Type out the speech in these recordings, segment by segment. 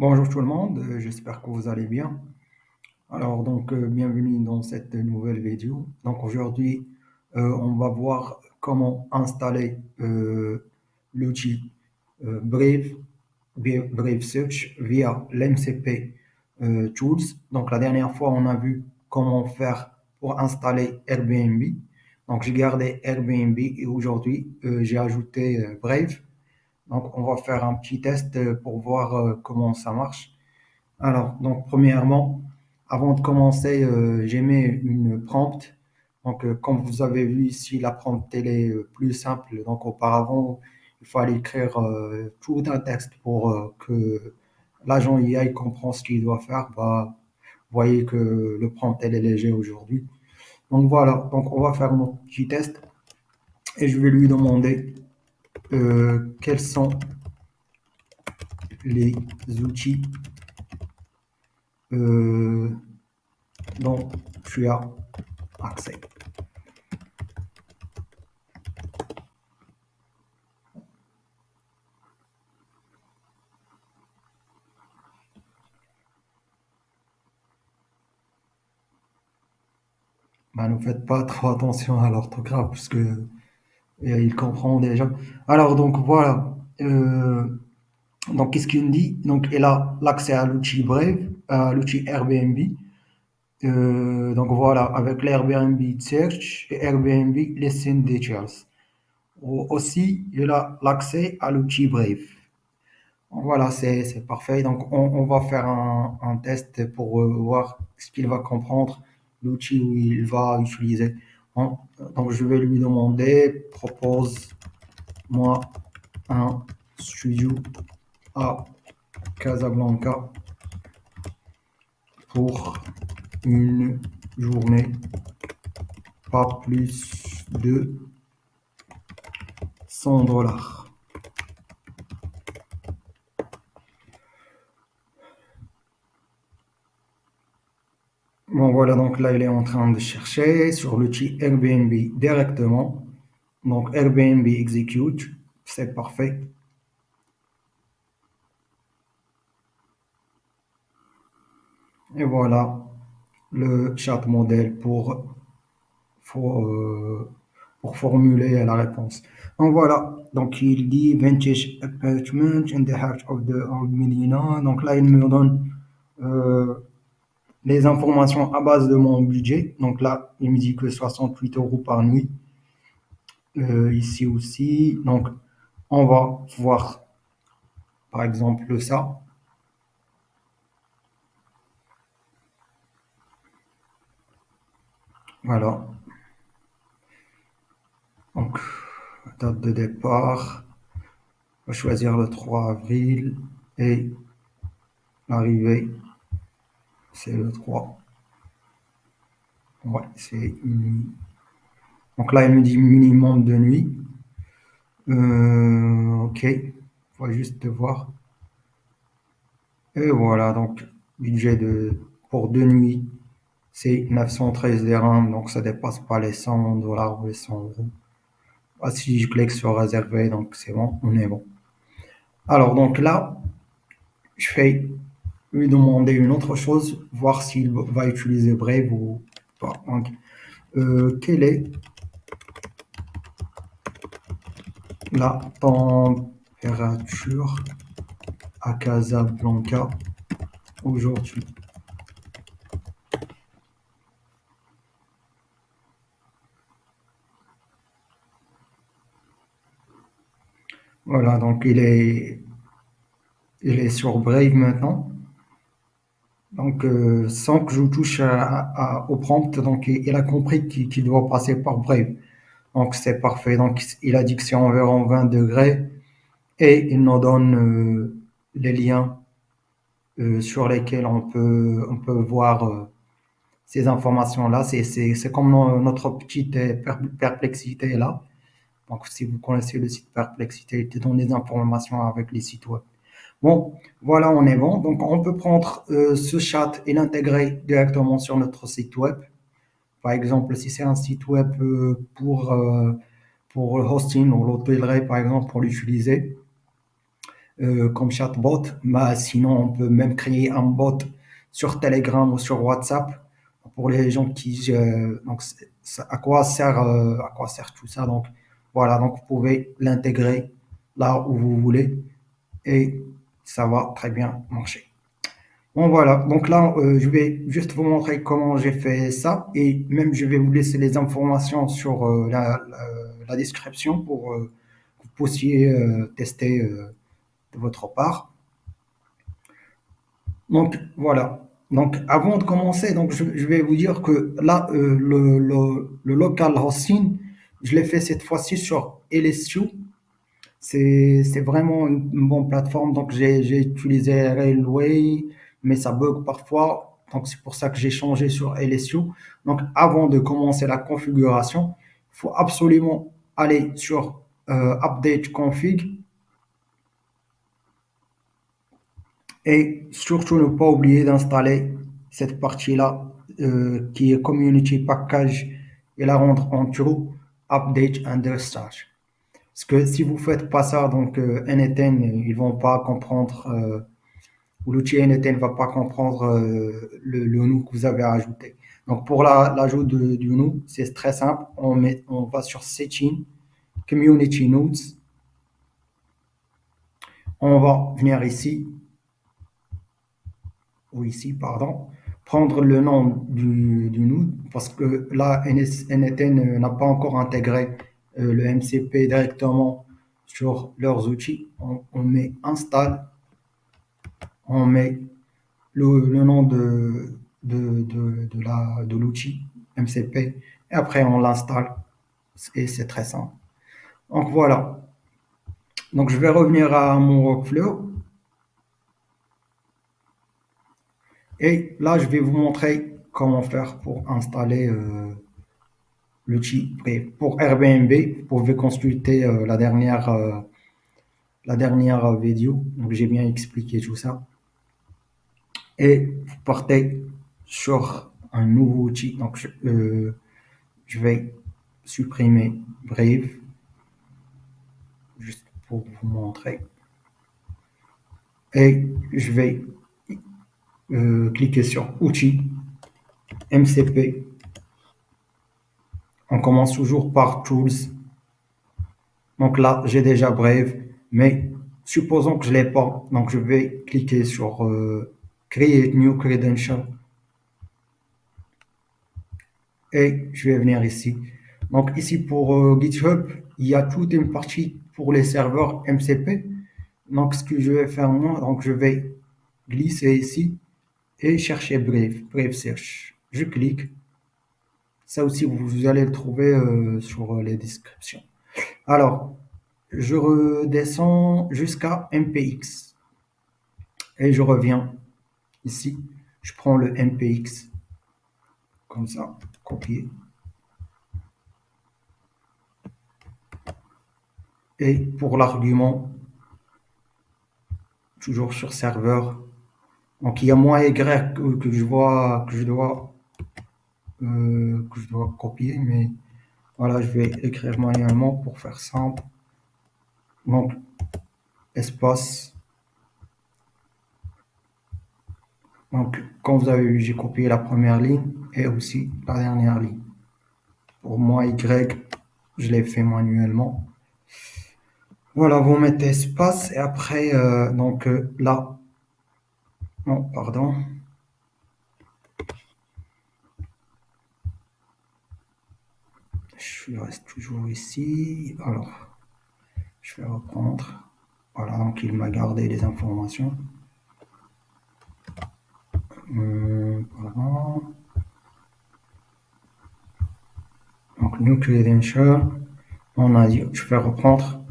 Bonjour tout le monde, j'espère que vous allez bien. Bienvenue dans cette nouvelle vidéo. Donc aujourd'hui, on va voir comment installer l'outil Brave, Brave Search via l'MCP Tools. Donc la dernière fois, on a vu comment faire pour installer Airbnb. Donc j'ai gardé Airbnb et aujourd'hui, j'ai ajouté Brave. Donc on va faire un petit test pour voir comment ça marche. Premièrement, avant de commencer, j'ai mis une prompt. Comme vous avez vu ici, la prompt, elle est plus simple. Donc, auparavant, il fallait écrire tout un texte pour que l'agent IA il comprend ce qu'il doit faire. Bah, vous voyez que le prompt, elle est léger aujourd'hui. Donc, voilà. Donc, on va faire notre petit test et je vais lui demander quels sont les outils euh, dont tu as accès. Bah, ne faites pas trop attention à l'orthographe parce que il comprend déjà. Alors donc voilà. Qu'est-ce qu'il me dit? Donc il a l'accès à l'outil Brave, à l'outil Airbnb. Donc voilà, avec l'Airbnb Search et Airbnb Listen Details. Aussi, il a l'accès à l'outil Brave. Voilà, c'est parfait. Donc, on va faire un test pour voir ce qu'il va comprendre, l'outil où il va utiliser. Bon, donc, je vais lui demander, propose-moi un studio à Casablanca pour une journée, pas plus de $100. Bon, voilà, donc là, il est en train de chercher sur l'outil Airbnb directement. Donc, Airbnb Execute, c'est parfait. Et voilà le chat modèle for- euh, pour formuler la réponse. Donc voilà, donc il dit Vintage Apartment in the heart of the Old Medina. Donc là, il me donne euh, les informations à base de mon budget. Donc là, il me dit que 68 euros par nuit. Ici aussi. Donc on va voir par exemple ça. Voilà. Donc, date de départ. On va choisir le 3 avril et l'arrivée, c'est le 3. Ouais, c'est une nuit. Donc là, il me dit minimum de nuit. Ok, faut juste voir. Et voilà, donc budget pour 2 nuits, c'est 913 dirhams, donc ça dépasse pas les $100 ou les 100 euros. Ah, si je clique sur réserver, donc c'est bon, on est bon. Alors donc là, je vais lui demander une autre chose, voir s'il va utiliser Brave ou pas. Donc, quelle est la température à Casablanca aujourd'hui? Voilà, donc il est sur Brave maintenant. Donc, sans que je touche au prompt, donc il a compris qu'il doit passer par Brave. Donc, c'est parfait. Donc, il a dit que c'est environ 20 degrés et il nous donne les liens sur lesquels on peut voir ces informations-là. C'est comme notre petite perplexité là. Donc, si vous connaissez le site Perplexité, il te donne des informations avec les sites web. Bon, voilà, on est bon. Donc, on peut prendre ce chat et l'intégrer directement sur notre site web. Par exemple, si c'est un site web pour le hosting ou l'hôtellerie, par exemple, pour l'utiliser. comme chatbot. Mais sinon, on peut même créer un bot sur Telegram ou sur WhatsApp pour les gens qui donc à quoi sert tout ça. Donc voilà, donc vous pouvez l'intégrer là où vous voulez et ça va très bien marcher. Bon voilà, donc là je vais juste vous montrer comment j'ai fait ça et même je vais vous laisser les informations sur la description pour que vous puissiez tester de votre part. Donc voilà. Donc avant de commencer, donc je vais vous dire que là le local hosting, je l'ai fait cette fois-ci sur LSU. C'est vraiment une bonne plateforme. Donc, j'ai utilisé Railway, mais ça bug parfois. Donc, c'est pour ça que j'ai changé sur LSU. Donc, avant de commencer la configuration, il faut absolument aller sur Update Config et surtout ne pas oublier d'installer cette partie-là qui est Community Package et la rendre en true, Update and Restart. Parce que si vous faites pas ça, donc NetN, ils vont pas comprendre, ou l'outil NetN va pas comprendre le NU que vous avez ajouté. Donc pour l'ajout du NU, c'est très simple. On va sur Setting, Community Nodes. On va venir ici, ou ici, pardon, prendre le nom du node, parce que là, NetN n'a pas encore intégré le MCP directement sur leurs outils. On met install, on met le nom de l'outil MCP et après on l'installe et c'est très simple. Donc voilà. Donc je vais revenir à mon workflow et là je vais vous montrer comment faire pour installer l'outil. Pour Airbnb, vous pouvez consulter la dernière vidéo. Donc j'ai bien expliqué tout ça. Et vous partez sur un nouveau outil. Donc je vais supprimer Brave juste pour vous montrer. Et je vais cliquer sur Outils, MCP. On commence toujours par Tools. Donc là, j'ai déjà Brave, mais supposons que je ne l'ai pas. Donc je vais cliquer sur Create New Credential. Et je vais venir ici. Donc ici pour GitHub, il y a toute une partie pour les serveurs MCP. Donc ce que je vais faire moi, donc je vais glisser ici et chercher Brave, Brave Search. Je clique. Ça aussi, vous allez le trouver sur les descriptions. Alors, je redescends jusqu'à MPX et je reviens ici. Je prends le MPX comme ça, copier. Et pour l'argument, toujours sur serveur. Donc il y a moins Y que je vois que je dois copier, mais voilà, je vais écrire manuellement pour faire simple. Donc espace. Donc comme vous avez vu, j'ai copié la première ligne et aussi la dernière ligne. Pour moi Y, je l'ai fait manuellement. Voilà, vous mettez espace et après là, non, pardon. Je reste toujours ici. Alors, je vais reprendre. Voilà, donc il m'a gardé les informations. Voilà. Donc, new credential. On a dit, je vais reprendre.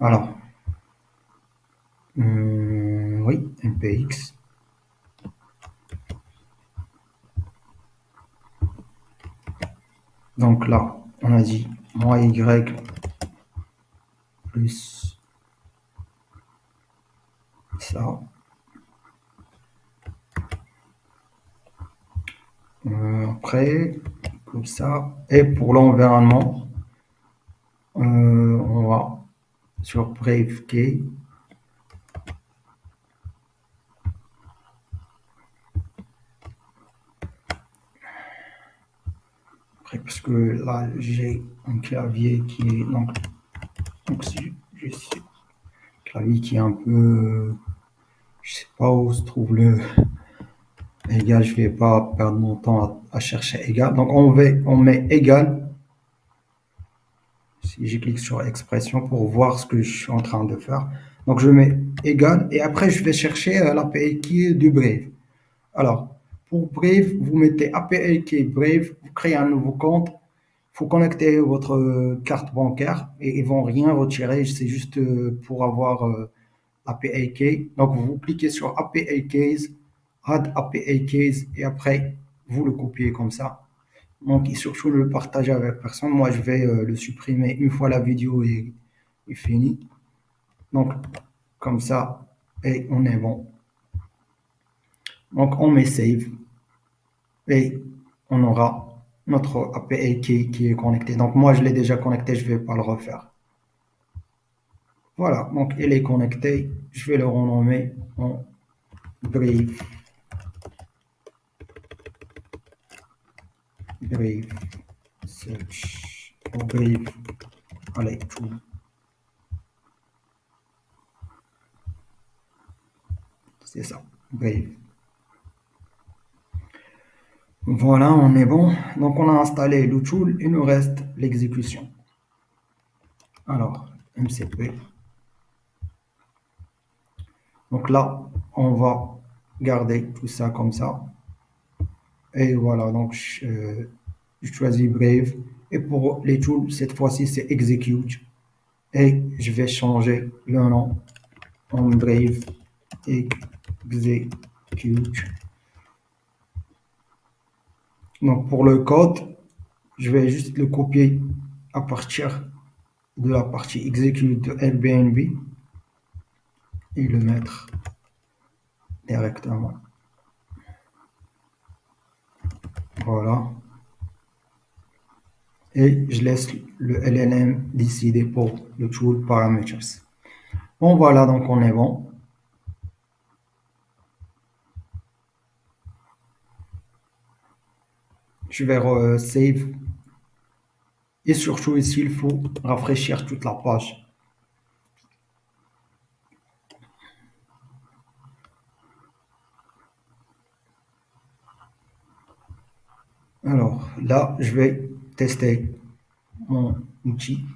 Alors, oui, MPX. Donc là, on a dit moi Y plus ça. Après, comme ça. Et pour l'environnement, on va sur Brave Key. Après, parce que là, j'ai un clavier qui est, donc si je sais, clavier qui est un peu, je sais pas où se trouve le égal, je vais pas perdre mon temps à chercher égal. Donc on met égal, si je clique sur expression pour voir ce que je suis en train de faire. Donc je mets égal et après je vais chercher l'API qui est du Brave. Alors, pour Brave, vous mettez API key Brave, vous créez un nouveau compte, il faut connecter votre carte bancaire et ils vont rien retirer, c'est juste pour avoir API key. Donc, vous cliquez sur API keys, Add API keys et après, vous le copiez comme ça. Donc, et surtout, ne le partagez avec personne. Moi, je vais le supprimer une fois la vidéo est finie. Donc, comme ça, et on est bon. Donc, on met save. Et on aura notre API qui est connecté. Donc moi, je l'ai déjà connecté, je ne vais pas le refaire. Voilà, donc il est connecté. Je vais le renommer en Brave. Brave Search. Ou Brave. Allez, tout. C'est ça. Brave. Voilà, on est bon. Donc on a installé le tool. Il nous reste l'exécution. Alors, MCP. Donc là, on va garder tout ça comme ça. Et voilà, donc je choisis Brave. Et pour les tools, cette fois-ci, c'est Execute. Et je vais changer le nom en Brave Execute. Donc pour le code, je vais juste le copier à partir de la partie Execute de Airbnb et le mettre directement. Voilà. Et je laisse le LLM décider pour le tool parameters. Bon voilà, donc on est bon. Je vais save. Et surtout ici, il faut rafraîchir toute la page. Alors là, je vais tester mon outil.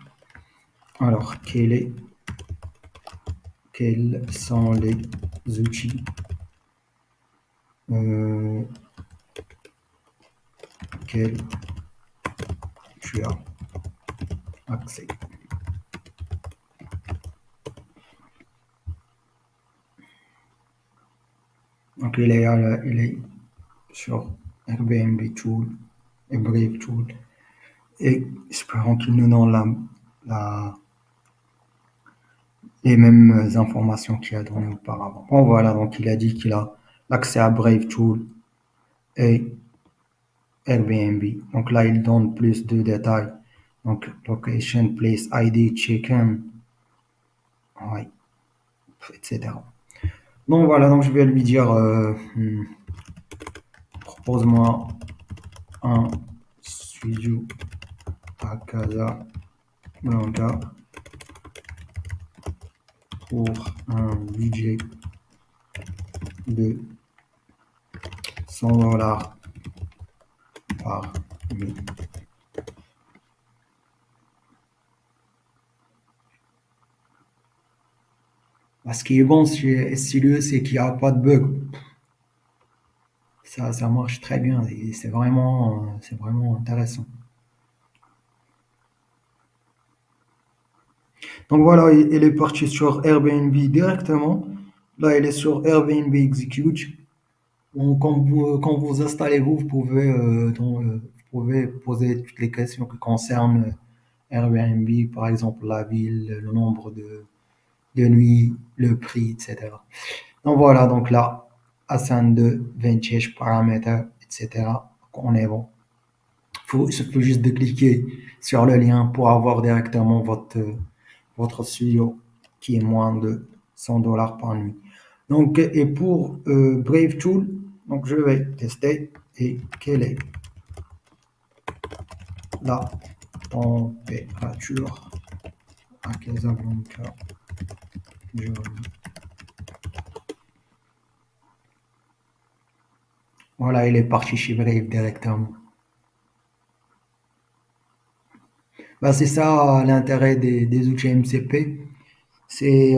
Alors, quels sont les outils auxquels tu as accès? Donc, il est sur Airbnb Tool et Brave Tool. Et espérons qu'il nous donne les mêmes informations qu'il a données auparavant. Bon, voilà, donc il a dit qu'il a l'accès à Brave Tool et Airbnb. Donc là, il donne plus de détails. Donc, location, place, ID, check-in, ouais, etc. Donc voilà, donc je vais lui dire, propose-moi un studio à Casablanca pour un budget de $100 par nuit. Ce qui est bon chez SILE, c'est qu'il n'y a pas de bug. Ça marche très bien et c'est vraiment intéressant. Donc voilà, il est parti sur Airbnb directement. Là, il est sur Airbnb Execute. Donc, quand vous installez vous pouvez, vous pouvez poser toutes les questions qui concernent Airbnb, par exemple la ville, le nombre de nuits, le prix, etc. Donc voilà, donc là, Ascend 2, Vintage, paramètres, etc. Donc, on est bon. Il suffit juste de cliquer sur le lien pour avoir directement votre studio qui est moins de $100 par nuit. Donc, et pour Brave Tool, donc je vais tester et quel est la température à Casablanca. Voilà, il est parti chez Brave directement. Bah, c'est ça l'intérêt des outils MCP. C'est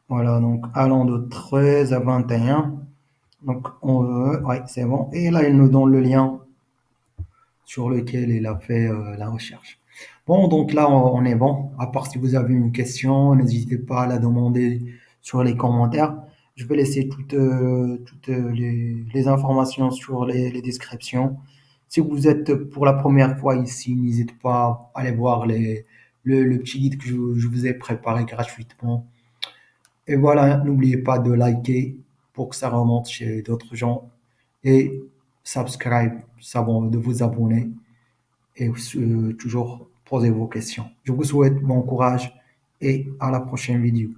voilà, donc allant de 13 à 21. Donc on veut, ouais, c'est bon. Et là, il nous donne le lien sur lequel il a fait la recherche. Bon, donc là, on est bon. À part si vous avez une question, n'hésitez pas à la demander sur les commentaires. Je vais laisser toutes les informations sur les descriptions. Si vous êtes pour la première fois ici, n'hésitez pas à aller voir le petit guide que je vous ai préparé gratuitement. Et voilà, n'oubliez pas de liker pour que ça remonte chez d'autres gens. Et subscribe, de vous abonner et toujours poser vos questions. Je vous souhaite bon courage et à la prochaine vidéo.